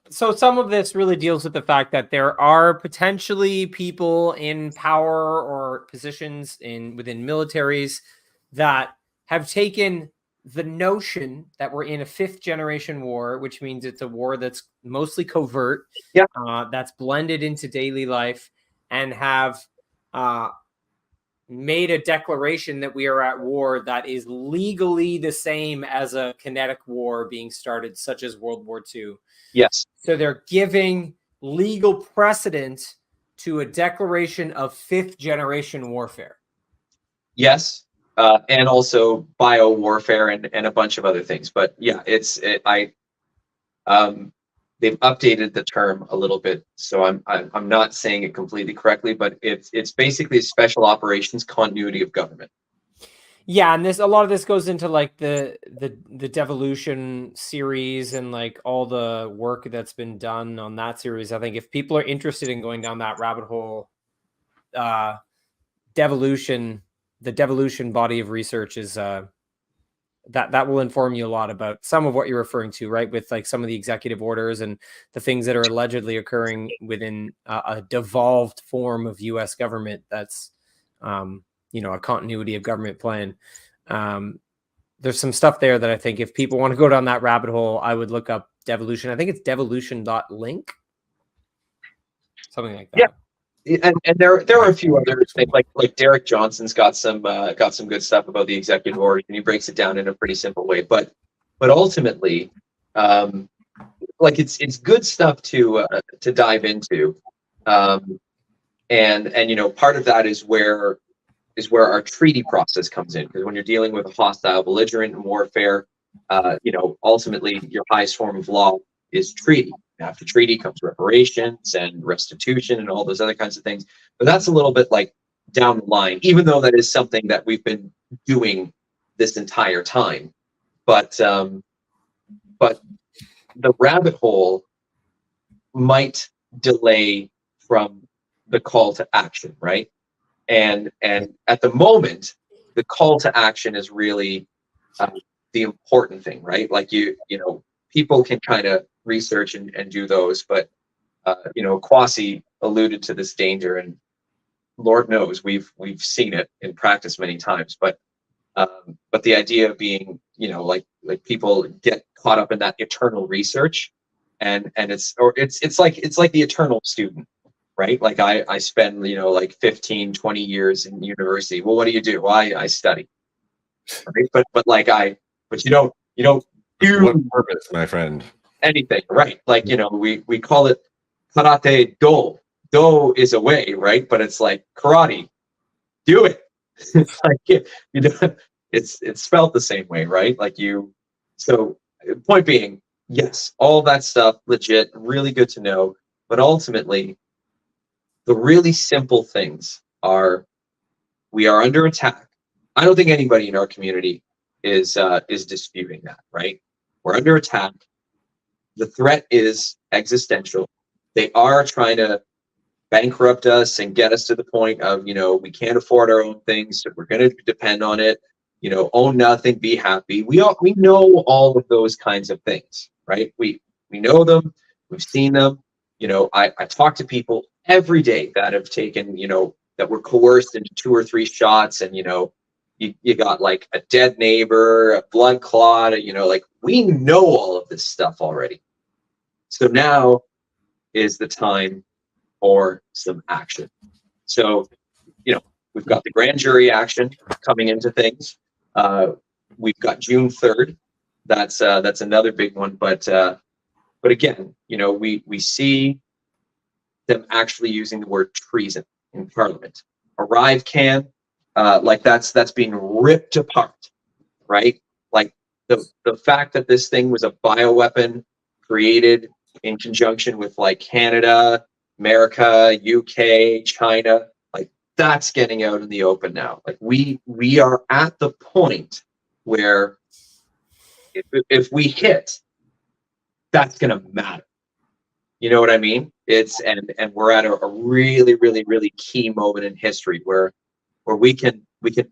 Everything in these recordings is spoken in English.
So some of this really deals with the fact that there are potentially people in power or positions within militaries that have taken the notion that we're in a fifth generation war, which means it's a war that's mostly covert, that's blended into daily life, and have made a declaration that we are at war that is legally the same as a kinetic war being started, such as World War II. Yes. So they're giving legal precedent to a declaration of fifth generation warfare. Yes. And also bio warfare and a bunch of other things. But yeah, they've updated the term a little bit, so I'm not saying it completely correctly, but it's basically special operations continuity of government. Yeah, and a lot of this goes into like the devolution series and like all the work that's been done on that series. I think if people are interested in going down that rabbit hole, the devolution body of research is that will inform you a lot about some of what you're referring to, right? With like some of the executive orders and the things that are allegedly occurring within a devolved form of U.S. government. That's a continuity of government plan. There's some stuff there that I think if people want to go down that rabbit hole, I would look up devolution. I think it's devolution.link, something like that. Yeah. And there are a few other things like Derek Johnson's got some good stuff about the executive order, and he breaks it down in a pretty simple way. But ultimately, like it's good stuff to dive into, and part of that is where our treaty process comes in, because when you're dealing with a hostile belligerent in warfare, ultimately your highest form of law is treaty. After treaty comes reparations and restitution and all those other kinds of things. But that's a little bit like down the line, even though that is something that we've been doing this entire time. But the rabbit hole might delay from the call to action, right? And at the moment, the call to action is really the important thing, right? Like people can kind of research and do those, but Akwasi alluded to this danger, and Lord knows we've seen it in practice many times. But the idea of being, like people get caught up in that eternal research, and it's like the eternal student, right? Like I spend, like 15, 20 years in university. Well, what do? Well, I study, right? But you don't do what purpose, my friend? Anything, right? Like, we call it karate do. Do is a way, right? But it's like karate, do it. It's like it's spelled the same way, right? Like so point being, yes, all that stuff legit, really good to know. But ultimately, the really simple things are, we are under attack. I don't think anybody in our community is disputing that, right? We're under attack. The threat is existential. They are trying to bankrupt us and get us to the point of, we can't afford our own things, so we're going to depend on it. Own nothing, be happy. We know all of those kinds of things, right? We know them. We've seen them. I talk to people every day that have taken, that were coerced into 2 or 3 shots, and you got like a dead neighbor, a blood clot. Like, we know all of this stuff already. So now is the time for some action. So, we've got the grand jury action coming into things. We've got June 3rd. That's another big one. But again, we see them actually using the word treason in Parliament. Arrive can, like that's being ripped apart, right? Like the fact that this thing was a bioweapon created in conjunction with like Canada, America, UK, China, like that's getting out in the open now. Like we are at the point where if we hit, that's gonna matter. You know what I mean? And we're at a really, really, really key moment in history where we can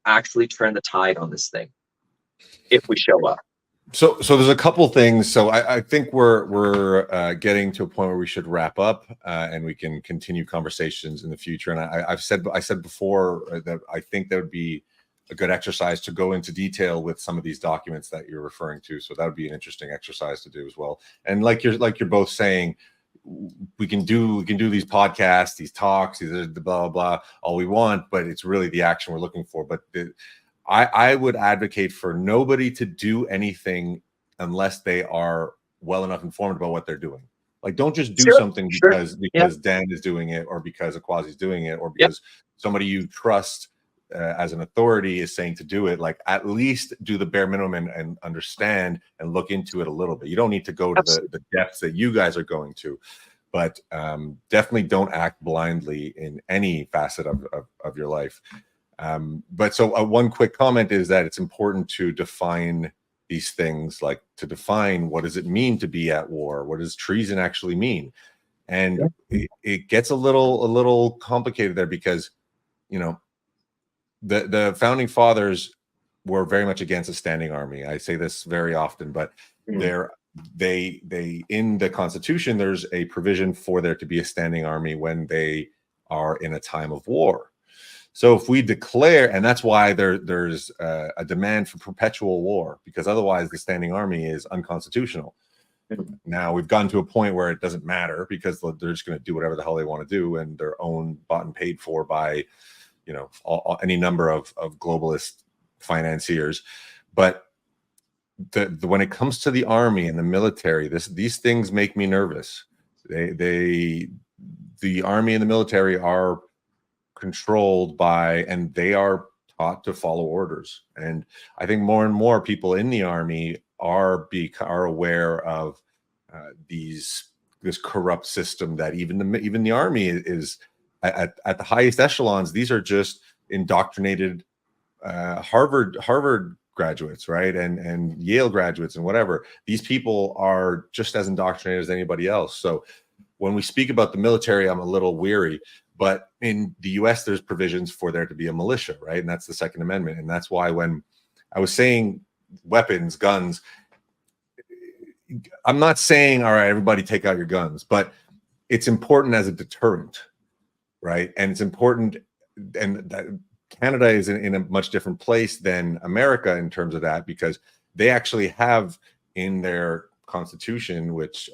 actually turn the tide on this thing if we show up. So there's a couple things. So I think we're getting to a point where we should wrap up, and we can continue conversations in the future. And I said before that I think that would be a good exercise to go into detail with some of these documents that you're referring to. So that would be an interesting exercise to do as well. And like you're both saying, we can do these podcasts, these talks, these blah blah blah, all we want, but it's really the action we're looking for. But I would advocate for nobody to do anything unless they are well enough informed about what they're doing. Like, don't just do something because Dan is doing it, or because Akwasi is doing it, or because somebody you trust as an authority is saying to do it. Like, at least do the bare minimum and understand and look into it a little bit. You don't need to go to the depths that you guys are going to, but definitely don't act blindly in any facet of your life. But so one quick comment is that it's important to define these things, like to define what does it mean to be at war? What does treason actually mean? And it gets a little complicated there, because, you know, the founding fathers were very much against a standing army. I say this very often, but they in the Constitution, there's a provision for there to be a standing army when they are in a time of war. So if we declare, and that's why there's a demand for perpetual war, because otherwise the standing army is unconstitutional. Now we've gotten to a point where it doesn't matter, because they're just going to do whatever the hell they want to do, and they're owned, bought, and paid for by, you know, any number of globalist financiers. But when it comes to the army and the military, these things make me nervous. The army and the military are controlled by, and they are taught to follow orders. And I think more and more people in the army are aware of this corrupt system that even the army is at the highest echelons. These are just indoctrinated Harvard graduates, right, and Yale graduates and whatever. These people are just as indoctrinated as anybody else. So when we speak about the military, I'm a little weary. But in the US, there's provisions for there to be a militia, right? And that's the Second Amendment. And that's why when I was saying weapons, guns, I'm not saying, all right, everybody take out your guns, but it's important as a deterrent, right? And it's important, and that Canada is in a much different place than America in terms of that, because they actually have in their Constitution, which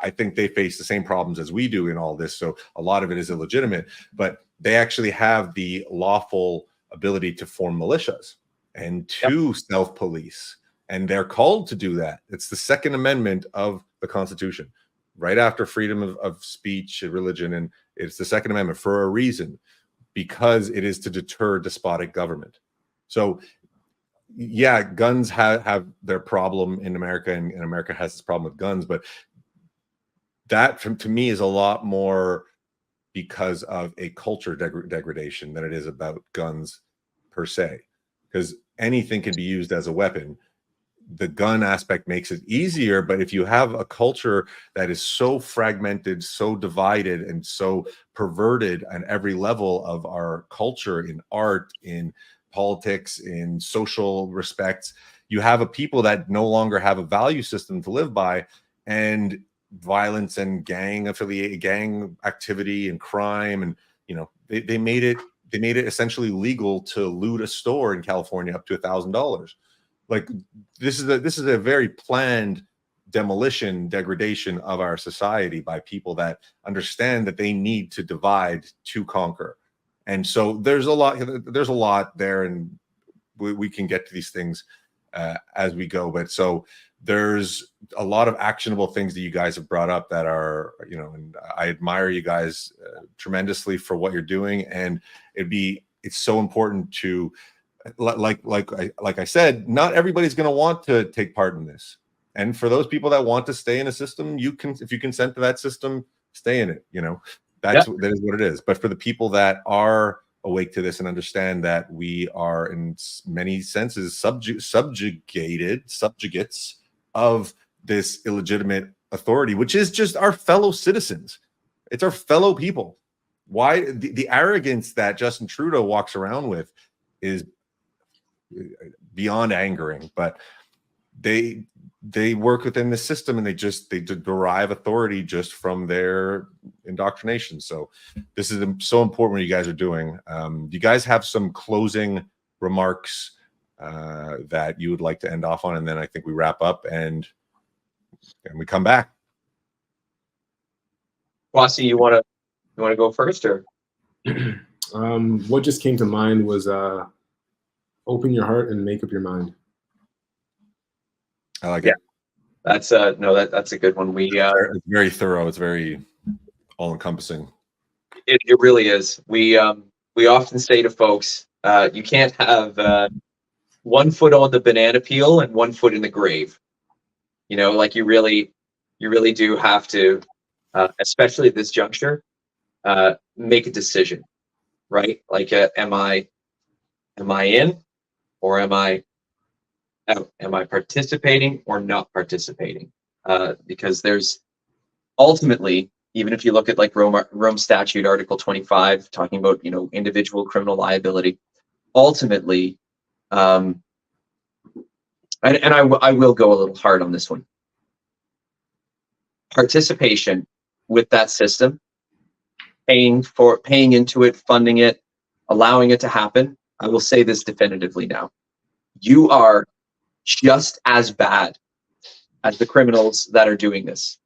I think they face the same problems as we do in all this. So a lot of it is illegitimate, but they actually have the lawful ability to form militias and to self-police. And they're called to do that. It's the Second Amendment of the Constitution, right after freedom of speech and religion. And it's the Second Amendment for a reason, because it is to deter despotic government. So yeah, guns have their problem in America, and America has this problem with guns, but that to me is a lot more because of a culture degradation than it is about guns per se, because anything can be used as a weapon. The gun aspect makes it easier, but if you have a culture that is so fragmented, so divided, and so perverted on every level of our culture, in art, in politics, in social respects, you have a people that no longer have a value system to live by, and violence and gang activity and crime, and you know, they made it essentially legal to loot a store in California up to $1,000. Like, this is a very planned degradation of our society by people that understand that they need to divide to conquer. And so there's a lot there, and we can get to these things as we go. But so there's a lot of actionable things that you guys have brought up that are, you know, and I admire you guys tremendously for what you're doing. And it's so important to, like I said, not everybody's going to want to take part in this. And for those people that want to stay in a system, if you consent to that system, stay in it. You know, that is what it is. But for the people that are awake to this and understand that we are in many senses subjugates of this illegitimate authority, which is just our fellow citizens. It's our fellow people. Why the arrogance that Justin Trudeau walks around with is beyond angering, but they work within the system, and they derive authority just from their indoctrination. So this is so important what you guys are doing. Do you guys have some closing remarks that you would like to end off on, and then I think we wrap up and we come back? Akwasi, you want to go first, or? What just came to mind was open your heart and make up your mind. I like it. That's that's a good one. It's very thorough. It's very all-encompassing. It really is. We often say to folks, you can't have 1 foot on the banana peel and 1 foot in the grave. You know, like you really do have to, especially at this juncture, make a decision, right? Like, am I in, or am I out? Am I participating or not participating? Because there's ultimately, even if you look at like Rome Statute Article 25, talking about, you know, individual criminal liability, ultimately, and I will go a little hard on this one. Participation with that system, paying into it, funding it, allowing it to happen. I will say this definitively now: you are just as bad as the criminals that are doing this.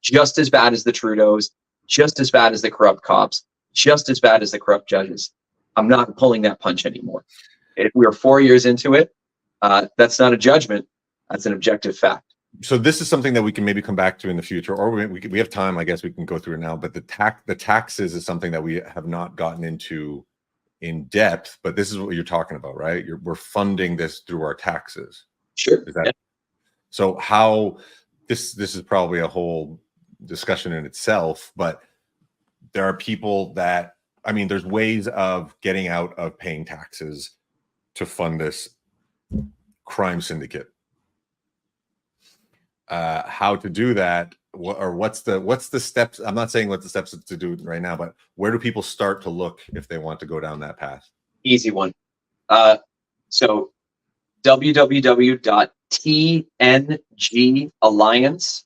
Just as bad as the Trudeaus, just as bad as the corrupt cops, just as bad as the corrupt judges. I'm not pulling that punch anymore. If we are 4 years into it, that's not a judgment. That's an objective fact. So this is something that we can maybe come back to in the future, or we have time. I guess we can go through it now. But the taxes is something that we have not gotten into in depth. But this is what you're talking about, right? We're funding this through our taxes. Sure. Is that so? How this is probably a whole discussion in itself. But there are people that, I mean, there's ways of getting out of paying taxes to fund this crime syndicate. How to do that, or what's the steps? I'm not saying what the steps to do right now, but where do people start to look if they want to go down that path? Easy one. So www.tngalliance.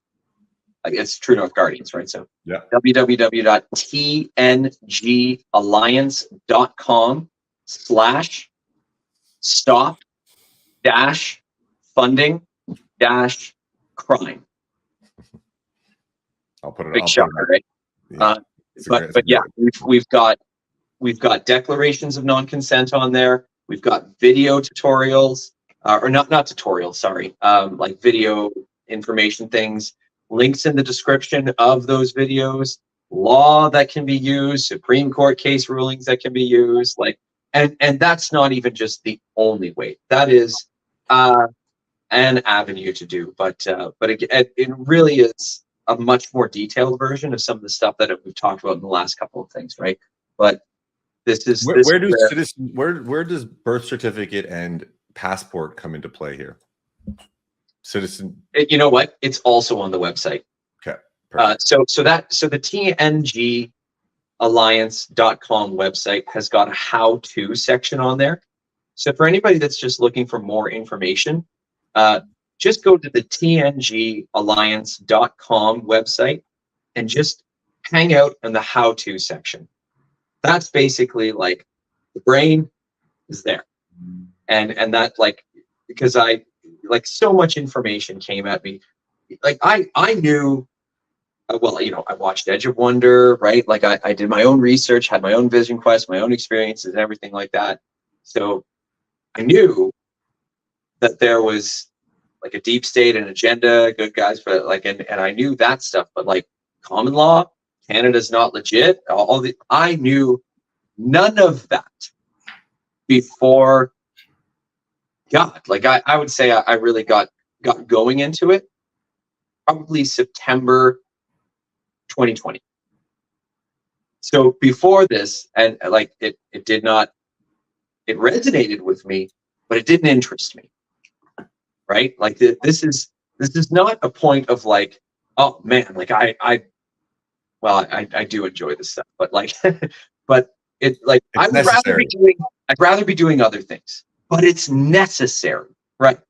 It's True North Guardians, right? So yeah, www.tngalliance.com/stop-funding-crime. I'll put it. Big shocker, right? Yeah. But yeah, we've got declarations of non-consent on there. We've got video tutorials, or not tutorials. Sorry, like video information things. Links in the description of those videos. Law that can be used. Supreme Court case rulings that can be used. Like, and that's not even just the only way. That is an avenue to do. But it really is a much more detailed version of some of the stuff that we've talked about in the last couple of things, right? But this is where does birth certificate and passport come into play here? Citizen. You know what? It's also on the website. Okay. So the tngalliance.com website has got a how-to section on there. So for anybody that's just looking for more information, just go to the tngalliance.com website and just hang out in the how-to section. That's basically like the brain is there. And that, like, because so much information came at me. Like I knew, well, you know, I watched Edge of Wonder, right? Like I did my own research, had my own vision quest, my own experiences and everything like that. So I knew that there was like a deep state and agenda, good guys, but like, and I knew that stuff, but like common law, Canada's not legit. I knew none of that before God. Like I would say I really got going into it probably September 2020. So before this, and like it resonated with me, but it didn't interest me. Right? Like this is not a point of like, oh man, like I do enjoy this stuff, but like, but it like I'd rather be doing other things, but it's necessary, right?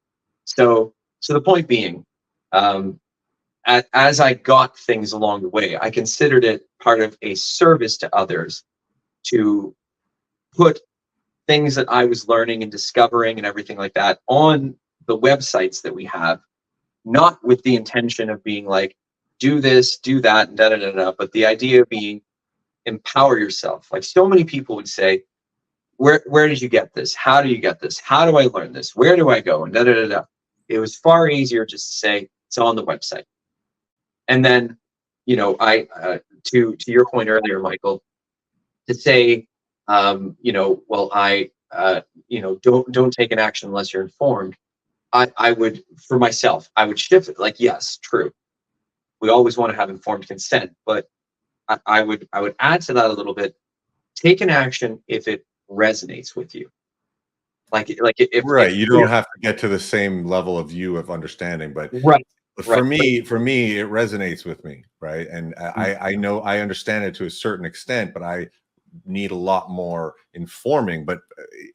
So So the point being, as I got things along the way, I considered it part of a service to others to put things that I was learning and discovering and everything like that on the websites that we have, not with the intention of being like, do this, do that, and da da da da, but the idea being empower yourself. Like so many people would say, where did you get this? How do you get this? How do I learn this? Where do I go? And da da da da. It was far easier just to say it's on the website. And then, you know, to your point earlier, Michael, to say, you know, well, you know, don't take an action unless you're informed. I would, for myself, I would shift it. Like, yes, true. We always want to have informed consent, but I would add to that a little bit. Take an action if it resonates with you. Like if right, you don't have to get to the same level of view of understanding, but right. For me, it resonates with me, right? And I know I understand it to a certain extent, but I need a lot more informing. But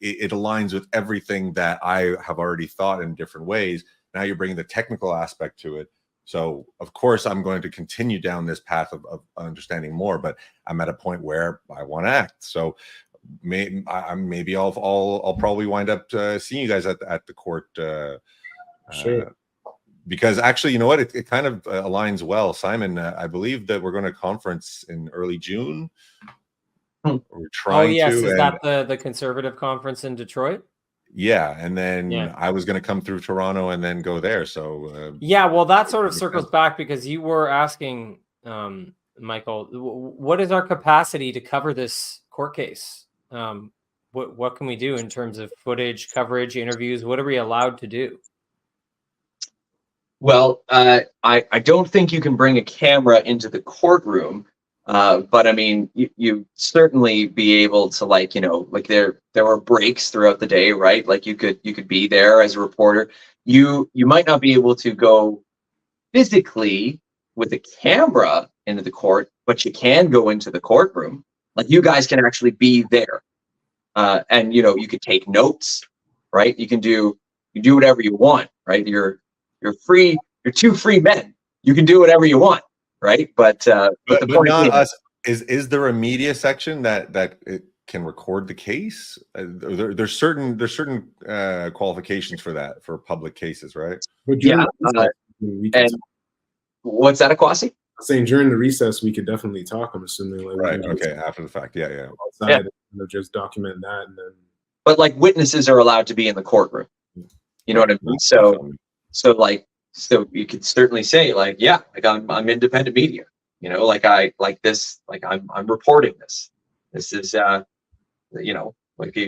it aligns with everything that I have already thought in different ways. Now you're bringing the technical aspect to it. So of course I'm going to continue down this path of understanding more, but I'm at a point where I want to act. So maybe I'll probably wind up seeing you guys at the court. Sure. Because actually, you know what? It kind of aligns well. Simon, I believe that we're going to conference in early June. We're trying to. Is that the conservative conference in Detroit? Yeah, and then I was going to come through Toronto and then go there. So yeah, well, that sort of circles back because you were asking, Michael, what is our capacity to cover this court case? What can we do in terms of footage, coverage, interviews? What are we allowed to do? Well, I don't think you can bring a camera into the courtroom, but I mean, you certainly be able to, like, you know, like there were breaks throughout the day, right? Like you could be there as a reporter. You might not be able to go physically with a camera into the court, but you can go into the courtroom. Like you guys can actually be there, and you know, you could take notes, right? You do whatever you want, right? You're free. You're two free men. You can do whatever you want, right? But the point not us. Is there a media section that it can record the case? There's certain qualifications for that for public cases, right? Yeah. And what's that, Akwasi? Saying during the recess we could definitely talk. I'm assuming, like, right. Okay. After the fact, yeah. Outside, just document that, and then. But like witnesses are allowed to be in the courtroom. You know what I mean? So you could certainly say, like, yeah, like I'm independent media, you know, like I'm reporting this. This is you know, like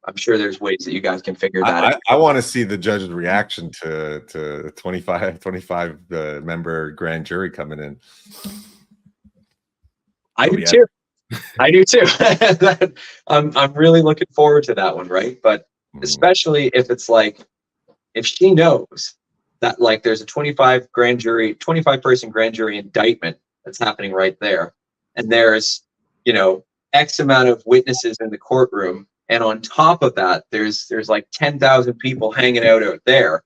I'm sure there's ways that you guys can figure that out. I want to see the judge's reaction to 25 member grand jury coming in. I do too. I do too. I'm really looking forward to that one, right? But especially if it's like, if she knows that like there's a 25 person grand jury indictment that's happening right there, and there's, you know, X amount of witnesses in the courtroom, and on top of that there's like 10,000 people hanging out there,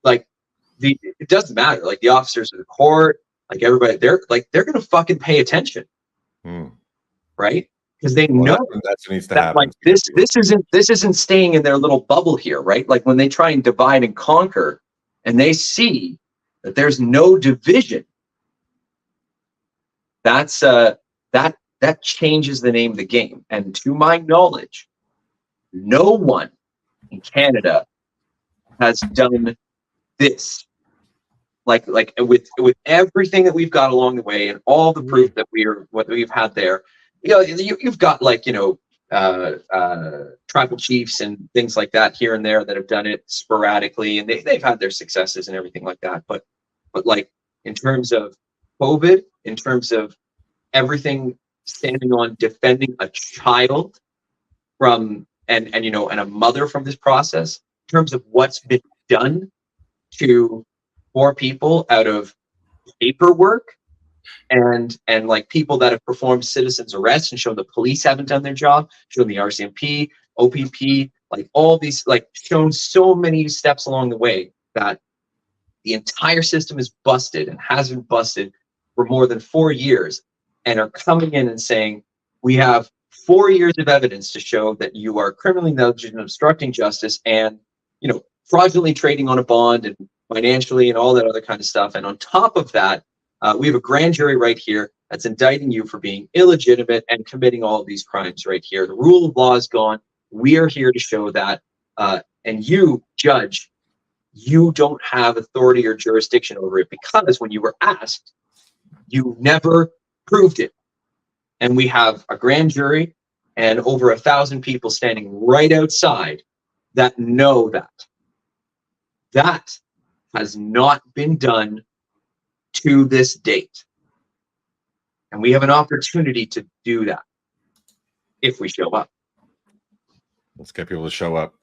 like it doesn't matter, like the officers of the court, like everybody, they're gonna fucking pay attention, right? Because they know that's what needs to that happen. like this isn't staying in their little bubble here, right? Like when they try and divide and conquer, and they see that there's no division, that's that changes the name of the game. And to my knowledge, no one in Canada has done this. Like with everything that we've got along the way and all the proof that we've had there. You know, you've got, like, you know, tribal chiefs and things like that here and there that have done it sporadically, and they've had their successes and everything like that. But like in terms of COVID, in terms of everything standing on defending a child from and you know, and a mother from this process, in terms of what's been done to 4 people out of paperwork, and like people that have performed citizens arrests and shown the police haven't done their job, shown the RCMP, OPP, like all these, like shown so many steps along the way that the entire system is busted and has been busted for more than 4 years, and are coming in and saying, we have 4 years of evidence to show that you are criminally negligent, obstructing justice, and, you know, fraudulently trading on a bond and financially and all that other kind of stuff. And on top of that, we have a grand jury right here that's indicting you for being illegitimate and committing all of these crimes right here. The rule of law is gone. We are here to show that. And you, judge, you don't have authority or jurisdiction over it, because when you were asked, you never proved it. And we have a grand jury and over 1,000 people standing right outside that know that. That has not been done to this date. And we have an opportunity to do that if we show up. Let's get people to show up.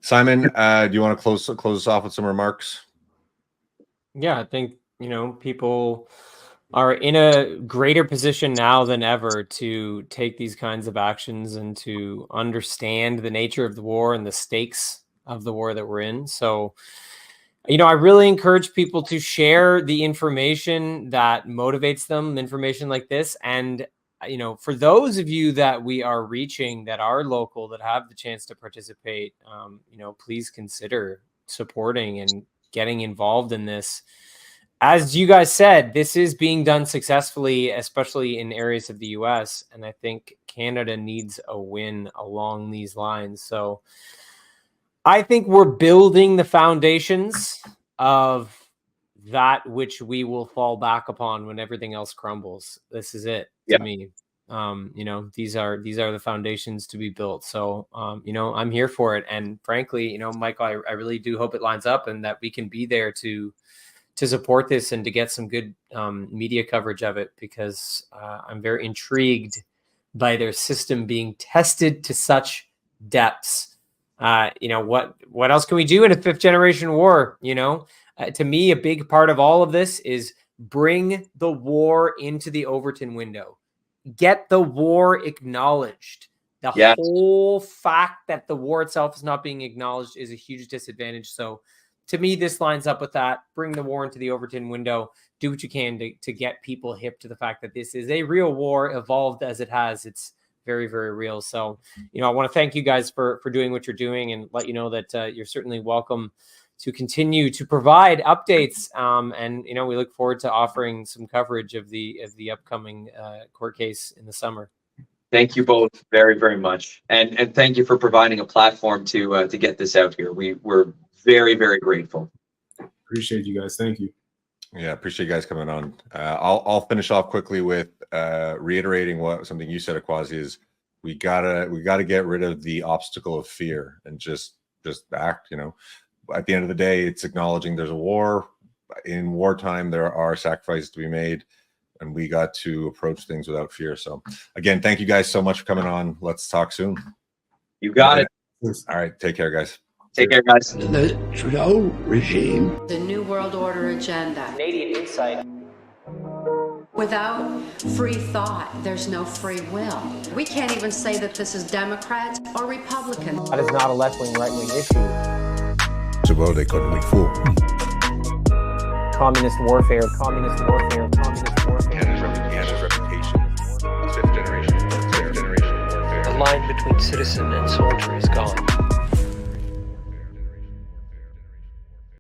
Simon, do you want to close us off with some remarks? Yeah, I think, you know, people are in a greater position now than ever to take these kinds of actions and to understand the nature of the war and the stakes of the war that we're in. So, you know, I really encourage people to share the information that motivates them, information like this. And, you know, for those of you that we are reaching that are local, that have the chance to participate, you know, please consider supporting and getting involved in this. As you guys said, this is being done successfully, especially in areas of the US. And I think Canada needs a win along these lines. So I think we're building the foundations of that which we will fall back upon when everything else crumbles. This is it to me. You know, these are the foundations to be built. So, you know, I'm here for it. And frankly, you know, Michael, I really do hope it lines up and that we can be there to support this and to get some good media coverage of it, because I'm very intrigued by their system being tested to such depths. You know, what else can we do in a 5th generation war? You know, to me, a big part of all of this is bring the war into the Overton window. Get the war acknowledged. The whole fact that the war itself is not being acknowledged is a huge disadvantage. So to me, this lines up with that. Bring the war into the Overton window. Do what you can to get people hip to the fact that this is a real war, evolved as it has. It's very, very real. So, you know, I want to thank you guys for doing what you're doing, and let you know that you're certainly welcome to continue to provide updates. And, you know, we look forward to offering some coverage of the upcoming court case in the summer. Thank you both very, very much. And thank you for providing a platform to get this out here. We're very, very grateful. Appreciate you guys. Thank you. Yeah, appreciate you guys coming on. I'll finish off quickly with reiterating something you said, Akwasi, is we gotta get rid of the obstacle of fear and just act. You know, at the end of the day, it's acknowledging there's a war. In wartime, there are sacrifices to be made, and we got to approach things without fear. So again, thank you guys so much for coming on. Let's talk soon. You got it. All right, take care, guys. Take care, guys. The Trudeau regime. The New World Order agenda. Canadian insight. Without free thought, there's no free will. We can't even say that this is Democrats or Republicans. That is not a left-wing, right-wing issue. So well, they couldn't be fooled. Communist warfare, communist warfare, communist warfare. Canada's reputation. 5th generation warfare. The line between citizen and soldier is gone.